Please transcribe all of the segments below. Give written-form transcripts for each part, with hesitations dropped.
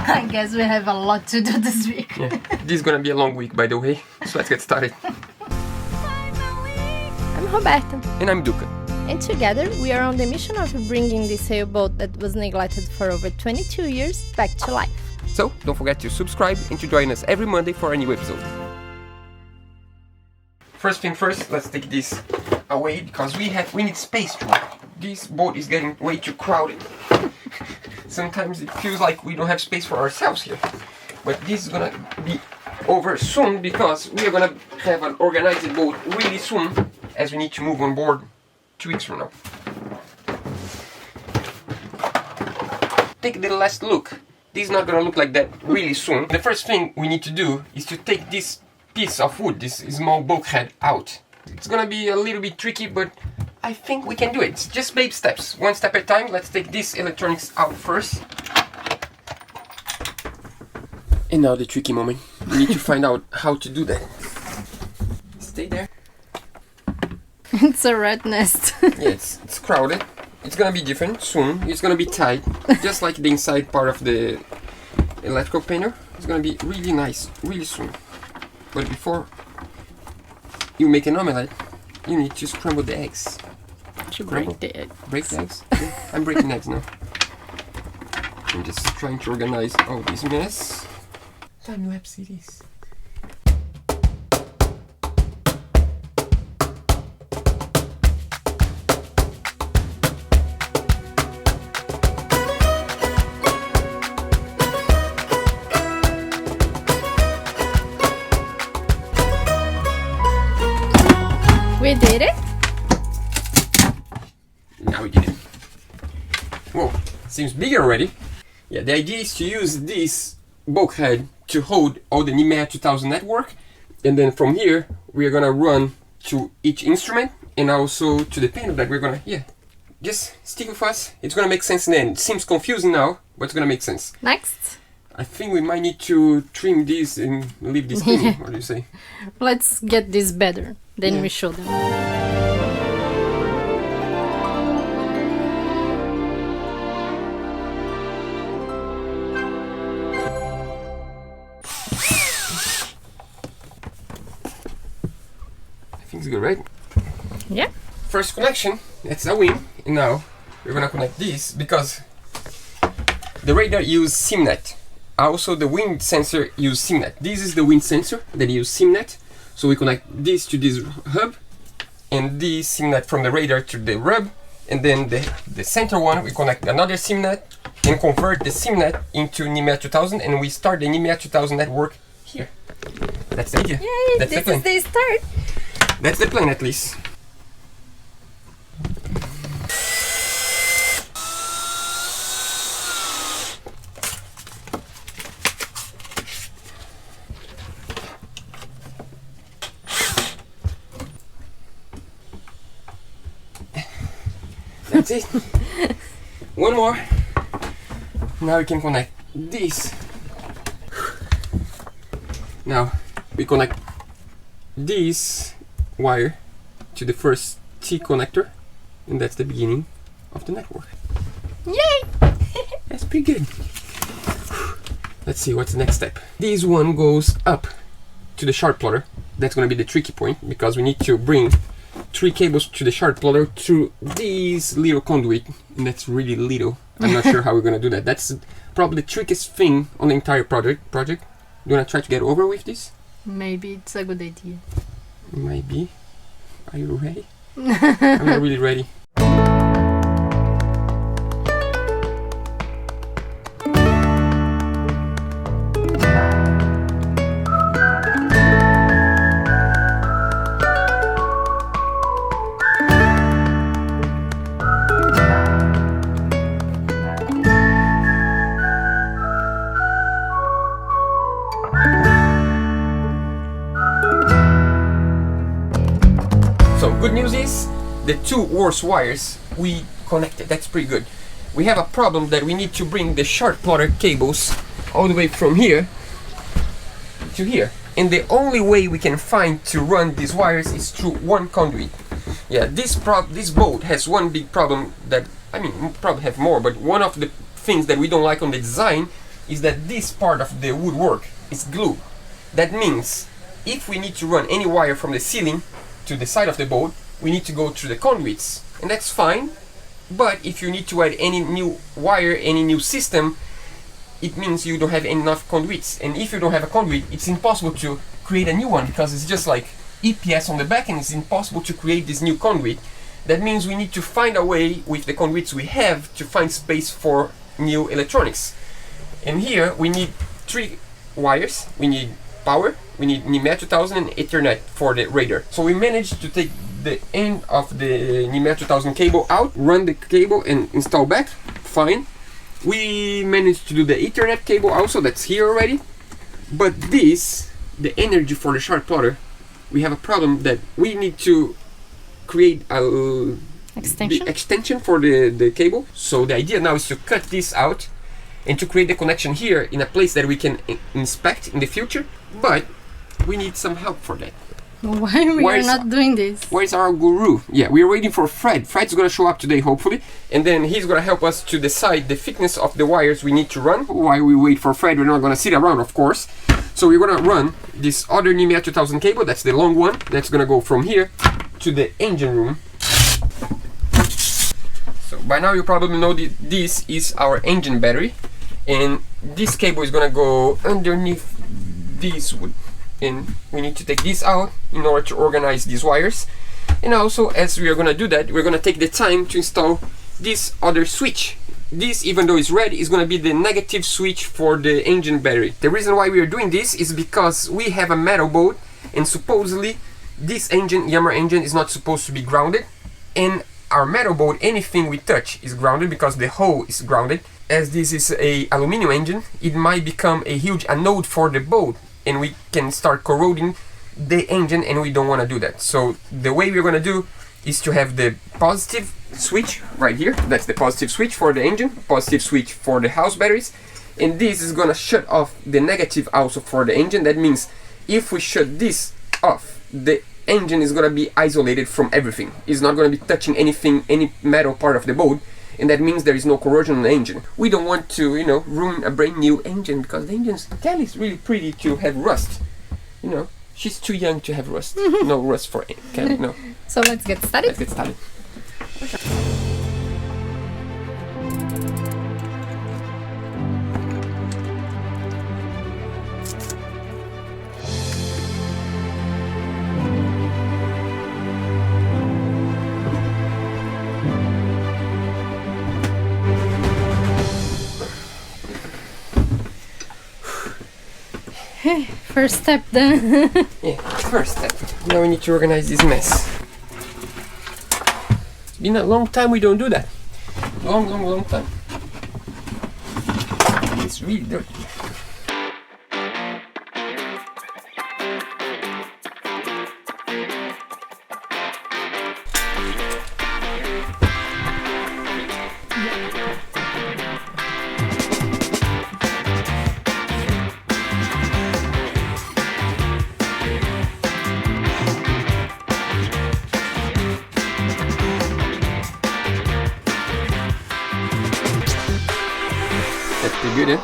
I guess we have a lot to do this week. Yeah. This is gonna be a long week, by the way, so let's get started. I'm Roberta. And I'm Duca. And together we are on the mission of bringing this sailboat that was neglected for over 22 years back to life. So don't forget to subscribe and to join us every Monday for a new episode. First thing first, let's take this away because we need space to work. This boat is getting way too crowded. Sometimes it feels like we don't have space for ourselves here. But this is gonna be over soon because we are gonna have an organized boat really soon, as we need to move on board 2 weeks from now. Take the last look. This is not gonna look like that really soon. The first thing we need to do is to take this piece of wood, this small bulkhead, out. It's gonna be a little bit tricky, but I think we can do it. It's just baby steps, one step at a time. Let's take this electronics out first. And now the tricky moment. We need to find out how to do that. Stay there. It's a rat nest. Yeah, it's crowded. It's gonna be different soon. It's gonna be tight, just like the inside part of the electrical painter. It's gonna be really nice, really soon. But before you make an omelette, you need to scramble the eggs. To break the egg. Break the eggs? Yeah, I'm breaking eggs now. I'm just trying to organize all this mess. Time-lapse it is. We did it? Now we did it. Whoa, seems bigger already. Yeah, the idea is to use this bulkhead to hold all the NMEA 2000 network, and then from here we are gonna run to each instrument and also to the panel that we're gonna, just stick with us. It's gonna make sense in the end. It seems confusing now, but it's gonna make sense. Next. I think we might need to trim this and leave this clean. What do you say? Let's get this better. Then we show them. I think it's good, right? Yeah. First connection, that's a wing, and now we're gonna connect this because the radar uses SIMnet. Also the wind sensor uses SIMnet. This is the wind sensor that uses SIMnet. So we connect this to this hub, and this SIMnet from the radar to the hub, and then the center one we connect another SIMnet and convert the SIMnet into NMEA 2000, and we start the NMEA 2000 network here. That's the idea. Yay, That's this the plan. is the start. That's the plan, at least. That's it. One more. Now we can connect this. Now we connect this wire to the first T connector, and that's the beginning of the network. Yay! That's pretty good. Let's see what's the next step. This one goes up to the chart plotter. That's going to be the tricky point because we need to bring 3 cables to the chart plotter through this little conduit, and that's really little. I'm not sure how we're gonna do that. That's probably the trickiest thing on the entire project. You wanna try to get over with this? Maybe it's a good idea. Maybe. Are you ready? I'm not really ready. So good news is the 2 worst wires we connected. That's pretty good. We have a problem that we need to bring the chart plotter cables all the way from here to here. And the only way we can find to run these wires is through one conduit. Yeah, this boat has one big problem that, I mean, we probably have more, but one of the things that we don't like on the design is that this part of the woodwork is glue. That means if we need to run any wire from the ceiling to the side of the boat, we need to go through the conduits, and that's fine. But if you need to add any new wire, any new system, it means you don't have enough conduits, and if you don't have a conduit, it's impossible to create a new one, because it's just like EPS on the back, and it's impossible to create this new conduit. That means we need to find a way with the conduits we have to find space for new electronics. And here we need 3 wires. We need power, we need NMEA 2000 and Ethernet for the radar. So we managed to take the end of the NMEA 2000 cable out, run the cable and install back, fine. We managed to do the Ethernet cable also, that's here already. But this, the energy for the shark plotter, we have a problem that we need to create a extension for the cable. So the idea now is to cut this out and to create the connection here in a place that we can inspect in the future. But we need some help for that. Why we are not doing this? Where's our guru? Yeah, we are waiting for Fred. Fred's gonna show up today, hopefully, and then he's gonna help us to decide the thickness of the wires we need to run. While we wait for Fred, we're not gonna sit around, of course. So we're gonna run this other NMEA 2000 cable. That's the long one. That's gonna go from here to the engine room. So by now you probably know that this is our engine battery, and this cable is gonna go underneath this wood. And we need to take this out in order to organize these wires. And also, as we are gonna do that, we're gonna take the time to install this other switch. This, even though it's red, is gonna be the negative switch for the engine battery. The reason why we are doing this is because we have a metal boat, and supposedly this engine, Yamaha engine, is not supposed to be grounded. And our metal boat, anything we touch is grounded because the hull is grounded. As this is a aluminum engine, it might become a huge anode for the boat, and we can start corroding the engine, and we don't want to do that. So the way we're going to do is to have the positive switch right here. That's the positive switch for the engine, positive switch for the house batteries, and this is going to shut off the negative also for the engine. That means if we shut this off, the engine is going to be isolated from everything. It's not going to be touching anything, any metal part of the boat, and that means there is no corrosion on the engine. We don't want to, you know, ruin a brand new engine, because the engine's Kelly's really pretty to have rust. You know, she's too young to have rust. No rust for Kelly, no. So let's get started. Let's get started. First step done. Yeah, first step. Now we need to organize this mess. It's been a long time we don't do that. Long time. It's really dirty. Good, eh?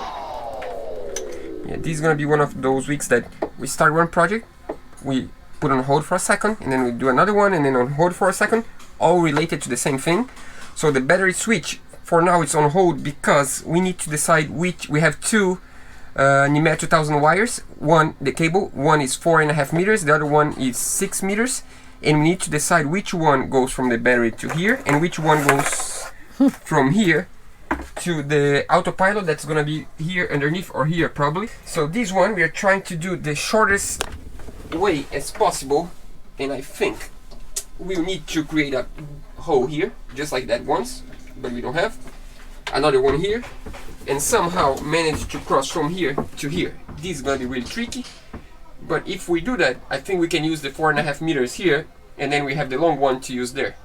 Yeah, this is gonna be one of those weeks that we start one project, we put on hold for a second, and then we do another one, and then on hold for a second, all related to the same thing. So the battery switch, for now it's on hold because we need to decide which. We have 2 NMEA 2000 wires. One, the cable, one is 4.5 meters, the other one is 6 meters, and we need to decide which one goes from the battery to here, and which one goes from here to the autopilot that's gonna be here underneath, or here probably. So this one we are trying to do the shortest way as possible, and I think we'll need to create a hole here just like that once, but we don't have another one here, and somehow manage to cross from here to here. This is gonna be really tricky, but if we do that, I think we can use the 4.5 meters here, and then we have the long one to use there.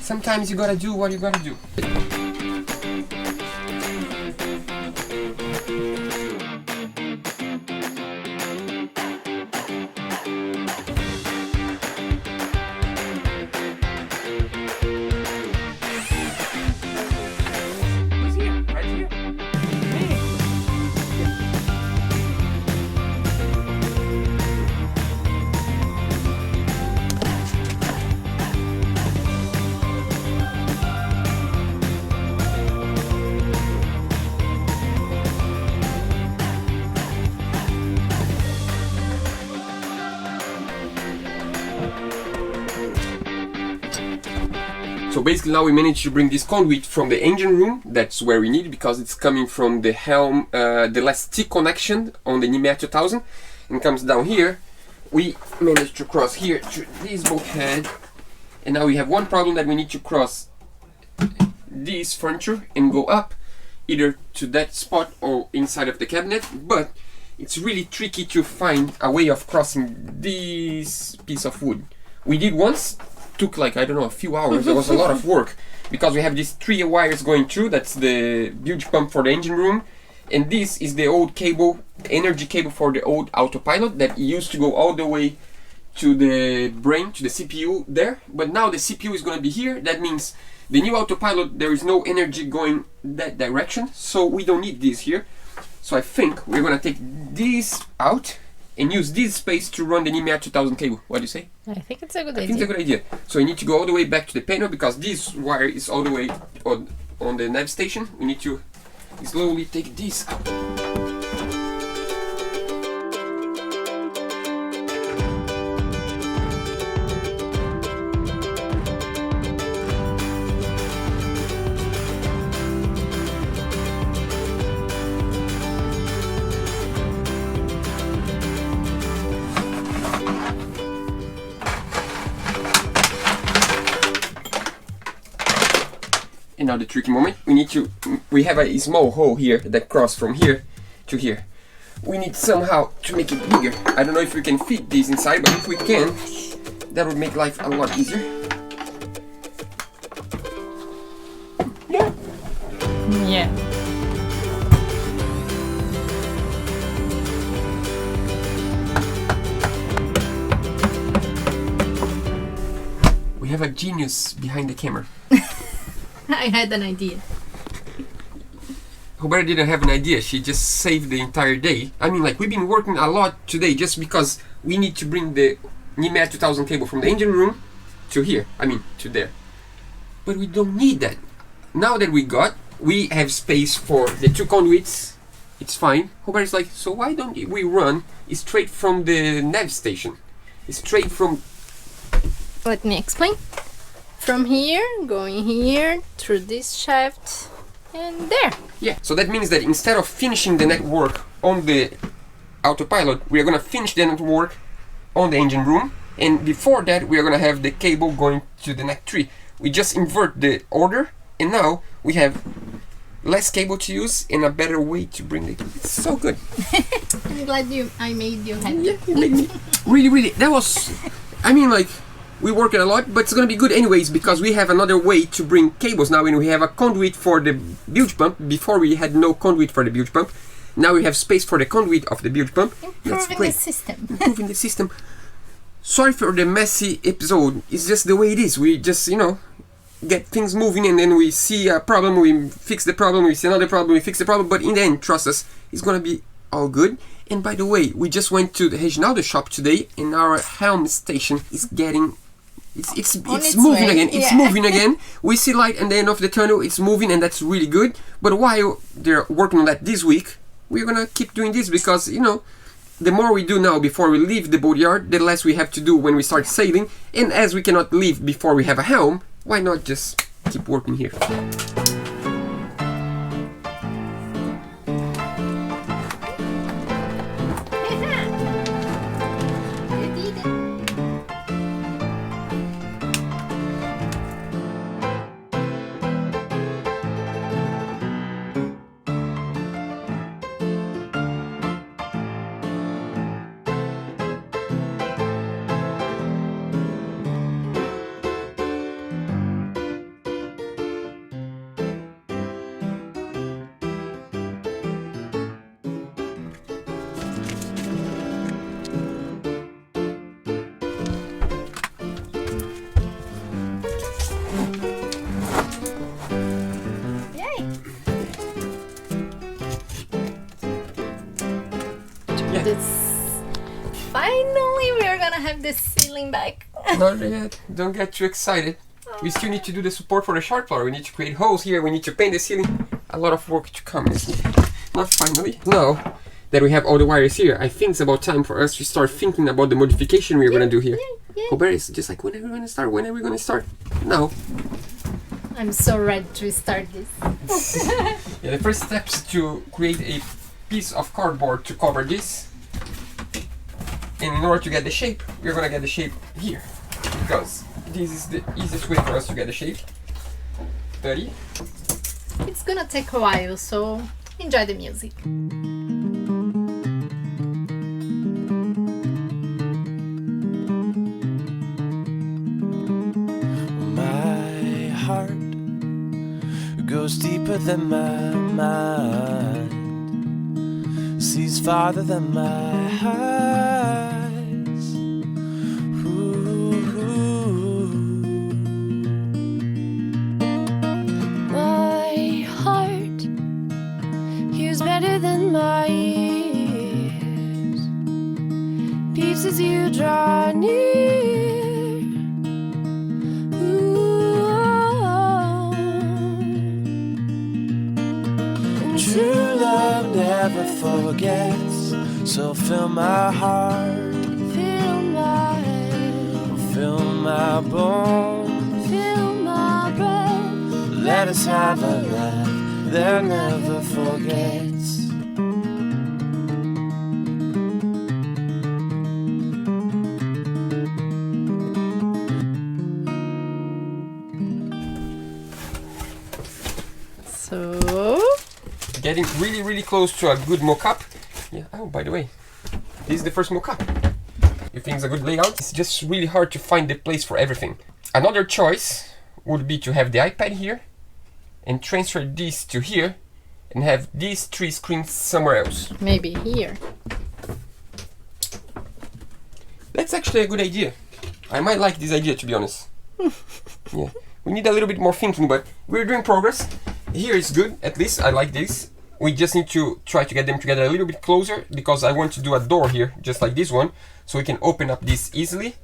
Sometimes you gotta do what you gotta do. So basically now we managed to bring this conduit from the engine room. That's where we need it because it's coming from the helm, the last T connection on the NIMEA 2000, and comes down here. We managed to cross here to this bulkhead, and now we have one problem that we need to cross this furniture and go up either to that spot or inside of the cabinet, but it's really tricky to find a way of crossing this piece of wood. We did once, took like, I don't know, a few hours. There was a lot of work because we have these 3 wires going through. That's the bilge pump for the engine room, and this is the old cable, energy cable for the old autopilot that used to go all the way to the brain, to the CPU there, but now the CPU is going to be here. That means the new autopilot, there is no energy going that direction, so we don't need this here. So I think we're going to take this out and use this space to run the NIMEA 2000 cable. What do you say? I think it's a good I idea. think it's a good idea. So we need to go all the way back to the panel because this wire is all the way on the nav station. We need to slowly take this out. And now the tricky moment, we have a small hole here that crosses from here to here. We need somehow to make it bigger. I don't know if we can fit this inside, but if we can, that would make life a lot easier. Yeah. Yeah. We have a genius behind the camera. I had an idea. Roberta didn't have an idea, she just saved the entire day. I mean, like, we've been working a lot today just because we need to bring the NIMEA 2000 cable from the engine room to here. I mean, to there. But we don't need that. Now that we have space for the 2 conduits, it's fine. Roberta's like, so why don't we run straight from the nav station? Straight from... Let me explain. From here, going here, through this shaft, and there. Yeah, so that means that instead of finishing the network on the autopilot, we are going to finish the network on the engine room, and before that we are going to have the cable going to the NEC 3. We just invert the order, and now we have less cable to use and a better way to bring it. It's so good. I'm glad I made you happy. Yeah, you made me really, that was, I mean, like, we work it a lot, but it's gonna be good anyways because we have another way to bring cables now, and we have a conduit for the bilge pump. Before we had no conduit for the bilge pump. Now we have space for the conduit of the bilge pump. That's Improving great. the system. Improving the system. Sorry for the messy episode. It's just the way it is. We just, get things moving, and then we see a problem, we fix the problem, we see another problem, we fix the problem, but in the end, trust us, it's gonna be all good. And by the way, we just went to the Reginaldo shop today, and our helm station is getting... It's moving way. again. It's Yeah. moving again. We see light at the end of the tunnel. It's moving, and that's really good. But while they're working on that this week, we're gonna keep doing this because the more we do now before we leave the boatyard, the less we have to do when we start sailing. And as we cannot leave before we have a helm, why not just keep working here? Finally, we are gonna have the ceiling back. Not yet. Don't get too excited. We still need to do the support for the shark floor. We need to create holes here. We need to paint the ceiling. A lot of work to come. Not finally. Now that we have all the wires here, I think it's about time for us to start thinking about the modification we're gonna do here. Yeah. Robert is just like, when are we gonna start? When are we gonna start? Now. I'm so ready to start this. Yeah, the first step is to create a piece of cardboard to cover this. And in order to get the shape, we're gonna get the shape here. Because this is the easiest way for us to get the shape. 30. It's gonna take a while, so enjoy the music. My heart goes deeper than my mind, sees farther than my eyes. Ooh. My heart hears better than my ears, beats as you draw near. True love never forgets, so fill my heart, fill my bones, Feel my breath. let us have a laugh that never forgets. So, Getting really, really close to a good mock-up. Yeah. Oh, by the way, this is the first mock-up. You think it's a good layout? It's just really hard to find the place for everything. Another choice would be to have the iPad here and transfer this to here and have these 3 screens somewhere else. maybe here. That's actually a good idea. I might like this idea, to be honest. Yeah. We need a little bit more thinking, but we're doing progress. Here is good, at least I like this. We just need to try to get them together a little bit closer because I want to do a door here, just like this one, so we can open up this easily.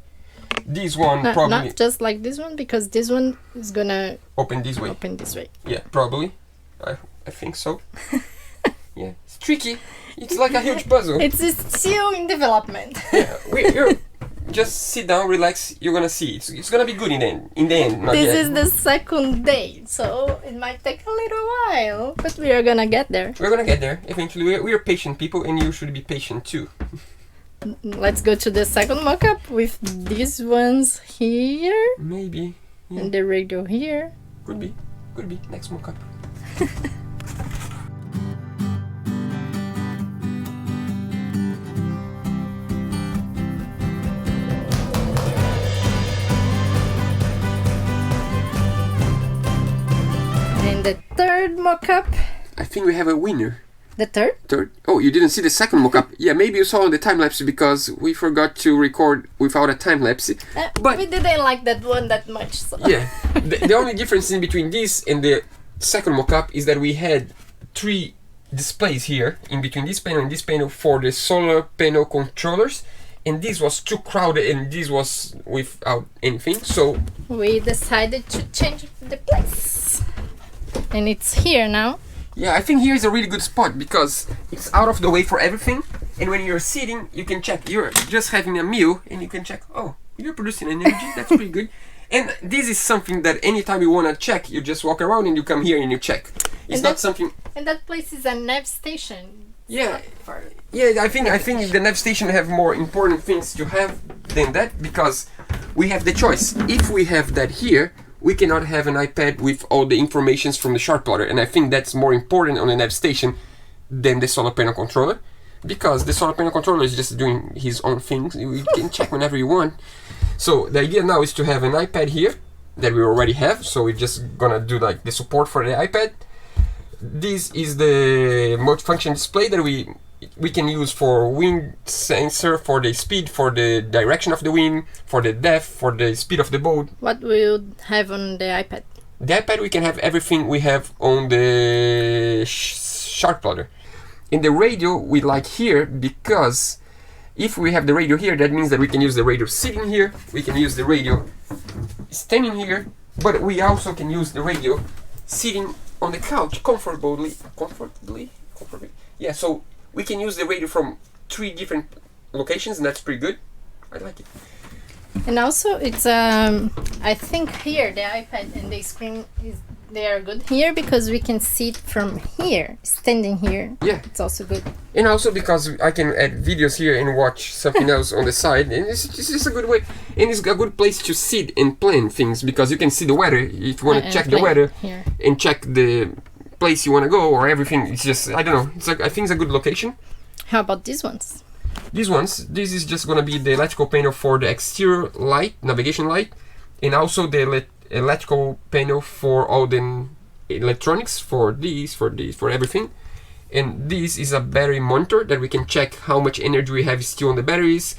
This one probably Not just like this one, because this one is gonna open this way. open this way. Yeah, probably. I think so. Yeah, it's tricky. It's like a huge puzzle. It's still in development. Yeah, you're just sit down, relax. You're gonna see. It's gonna be good in the end. In the end, not This yet. is the second day, so it might take a little while, but we are gonna get there. We're gonna get there eventually. We're patient people, and you should be patient too. Let's go to the second mock-up with these ones here Maybe. Yeah. and the radio here. Could be. Could be. Next mock-up. And the third mock-up. I think we have a winner. The third? Third. Oh, you didn't see the second mock-up. Yeah, maybe you saw the time-lapse because we forgot to record without a time-lapse. But- we didn't like that one that much. So. Yeah. The only difference in between this and the second mock-up is that we had 3 displays here in between this panel and this panel for the solar panel controllers, and this was too crowded and this was without anything. So We decided to change the place. And it's here now. yeah, I think here is a really good spot because it's out of the way for everything, and when you're sitting you can check. You're just having a meal and you can check, oh, you're producing energy. That's pretty good. And this is something that anytime you want to check, you just walk around and you come here and you check. It's And not that's- something. And that place is a nav station. Yeah, For yeah. I think the nav station have more important things to have than that because we have the choice. If we have that here, we cannot have an iPad with all the informations from the chart plotter, and I think that's more important on the nav station than the solar panel controller, because the solar panel controller is just doing his own things. You can check whenever you want. So the idea now is to have an iPad here that we already have. So we're just gonna do like the support for the iPad. This is the multifunction display that we can use for wind sensor, for the speed, for the direction of the wind, for the depth, for the speed of the boat. what we'll have on the iPad. The iPad, we can have everything we have on the chart plotter. In the radio, we like here because if we have the radio here, that means that we can use the radio sitting here, we can use the radio standing here, but we also can use the radio sitting on the couch comfortably. Yeah, so we can use the radio from 3 different locations, and that's pretty good. I like it. And also, it's I think here the iPad and the screen they are good here because we can see it from here, standing here. Yeah. It's also good. And also because I can add videos here and watch something else on the side, and it's just a good way, and it's a good place to sit and plan things because you can see the weather if you want to check the weather here. and check the place you want to go or everything. It's just, I don't know, it's like, I think it's a good location. How about these ones? These ones, this is just gonna be the electrical panel for the exterior light, navigation light, and also the electrical panel for all the electronics, for everything. And this is a battery monitor that we can check how much energy we have still on the batteries,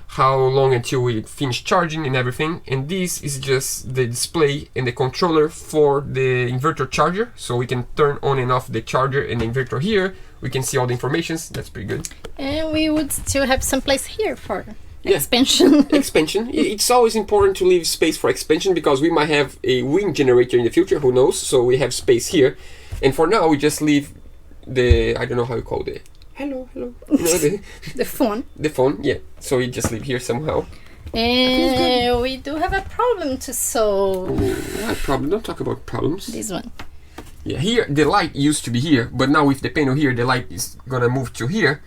how long until we finish charging and everything. And this is just the display and the controller for the inverter charger, so we can turn on and off the charger and the inverter here. We can see all the informations. That's pretty good. And we would still have some place here for expansion. Expansion. It's always important to leave space for expansion because we might have a wind generator in the future, who knows? So we have space here. And for now we just leave the, I don't know how you call it. Hello. You know, The phone. the phone, yeah. So we just leave here somehow. And we do have a problem to solve. What problem? Don't talk about problems. This one. Yeah, here the light used to be here, but now with the panel here, the light is gonna move to here.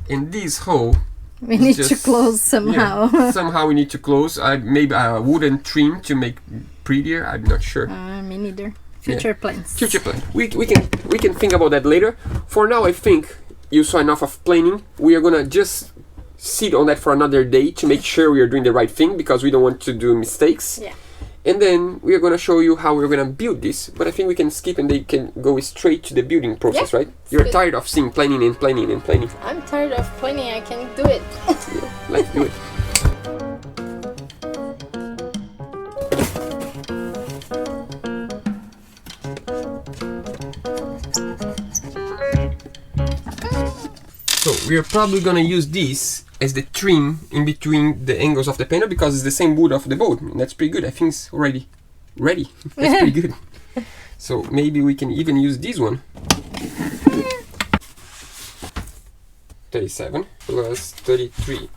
And this hole, We need just- to close somehow. yeah, somehow we need to close. Maybe a wooden trim to make prettier. I'm not sure. Me neither. Future plans. Future plan. We can think about that later. For now, I think you saw enough of planning. We are gonna just sit on that for another day to make sure we are doing the right thing because we don't want to do mistakes. Yeah. And then we are gonna show you how we're gonna build this. But I think we can skip and they can go straight to the building process, Yeah, right? You're good. tired of seeing planning and planning and planning. I'm tired of planning. I can do it. Let's do it. So we are probably gonna use this as the trim in between the angles of the panel because it's the same wood of the boat. And that's pretty good. I think it's already ready. That's pretty good. So maybe we can even use this one. 37 plus 33.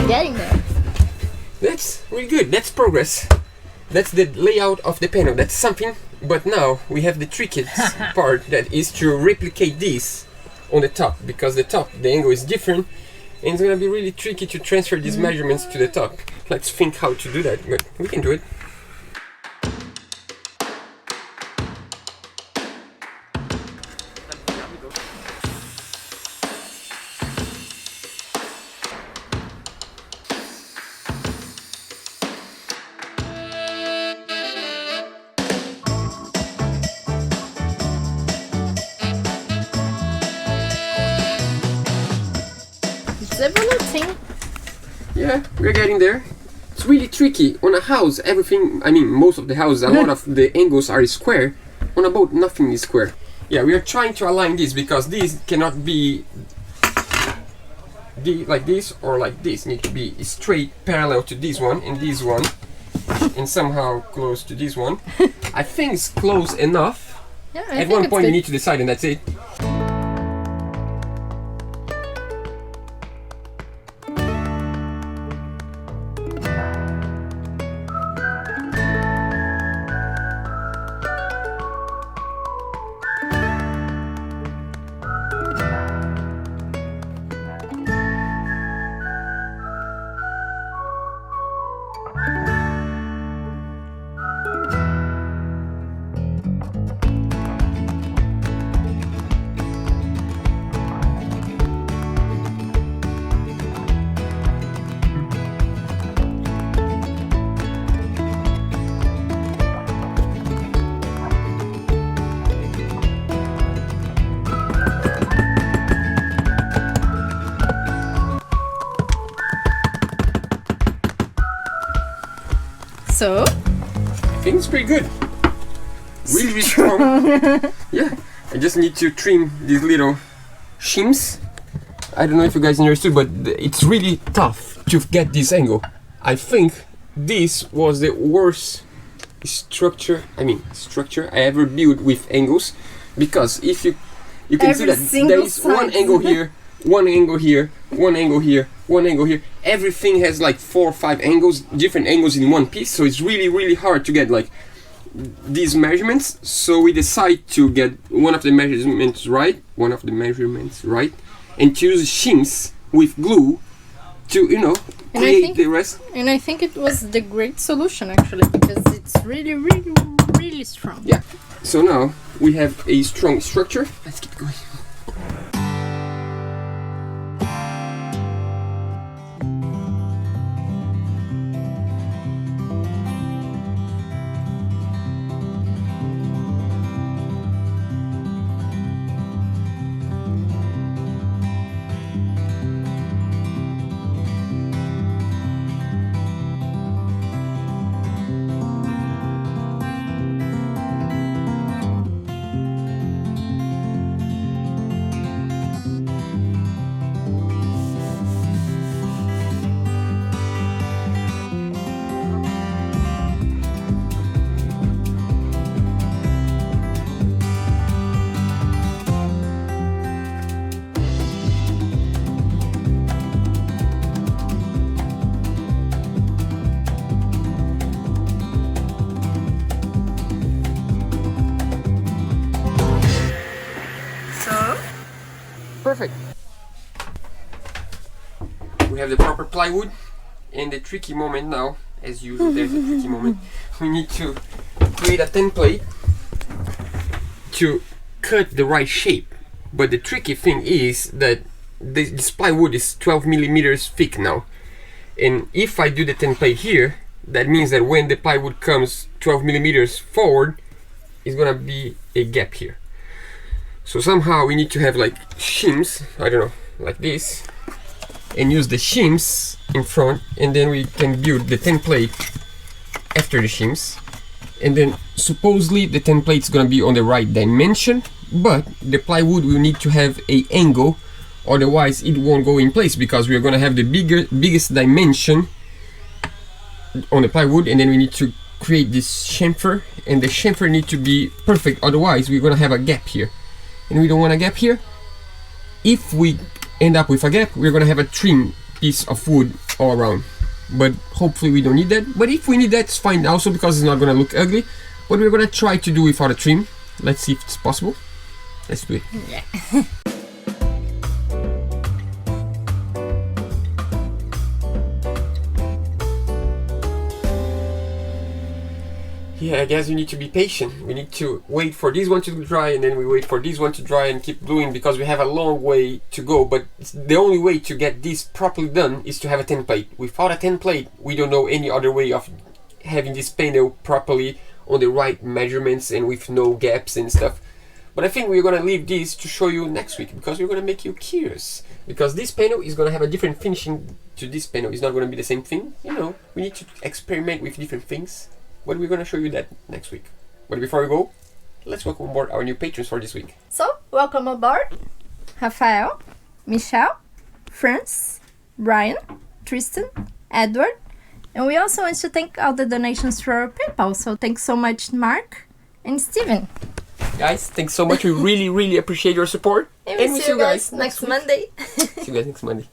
Getting there. That's really good. That's progress. That's the layout of the panel. That's something. But now we have the trickiest part, that is to replicate this on the top, because the angle is different, and it's gonna be really tricky to transfer these measurements to the top. Let's think how to do that, but we can do it. It's evoluting. Yeah, we're getting there. It's really tricky. On a house, everything, I mean, most of the houses, a lot of the angles are square. On a boat, nothing is square. Yeah, we are trying to align this because this cannot be like this or like this. It needs to be straight parallel to this one and somehow close to this one. I think it's close enough. Yeah, I At think one it's point you good. need to decide and that's it. think it's pretty good. Really, really strong. Yeah, I just need to trim these little shims. I don't know if you guys understood, but it's really tough to get this angle. I think this was the worst structure I ever built with angles, because if you can see Every that single there is one side. angle here, one angle here, one angle here, one angle here. Everything has like 4 or 5 angles, different angles in one piece, so it's really, really hard to get like these measurements. So we decide to get one of the measurements right, and to use shims with glue to, you know, And I create think- the rest. And I think it was the great solution actually, because it's really, really, really strong. Yeah. So now we have a strong structure. Let's keep going. Perfect. We have the proper plywood, and the tricky moment now, as usual, there's a tricky moment. We need to create a template to cut the right shape. But the tricky thing is that this plywood is 12 millimeters thick now. And if I do the template here, that means that when the plywood comes 12 millimeters forward, it's gonna be a gap here. So somehow we need to have like shims, I don't know, like this, and use the shims in front, and then we can build the template after the shims. And then supposedly the template is gonna be on the right dimension, but the plywood will need to have a angle, otherwise it won't go in place, because we're gonna have the biggest dimension on the plywood, and then we need to create this chamfer, and the chamfer need to be perfect, otherwise we're gonna have a gap here. And we don't want a gap here. If we end up with a gap, we're gonna have a trim piece of wood all around. But hopefully we don't need that. But if we need that, it's fine also, because it's not gonna look ugly. But we're gonna try to do without a trim. Let's see if it's possible. Let's do it. Yeah. Yeah, I guess you need to be patient. We need to wait for this one to dry, and then we wait for this one to dry and keep gluing, because we have a long way to go. But the only way to get this properly done is to have a template. Without a template, we don't know any other way of having this panel properly on the right measurements and with no gaps and stuff. But I think we're gonna leave this to show you next week, because we're gonna make you curious. Because this panel is gonna have a different finishing to this panel. It's not gonna be the same thing. You know, we need to experiment with different things. But we're gonna show you that next week. But before we go, let's welcome aboard our new patrons for this week. So, welcome aboard, Rafael, Michelle, France, Brian, Tristan, Edward, and we also want to thank all the donations through our PayPal. So thanks so much, Mark and Steven. Guys, thanks so much. We really, really appreciate your support. And we see you guys next week. Monday. See you guys next Monday.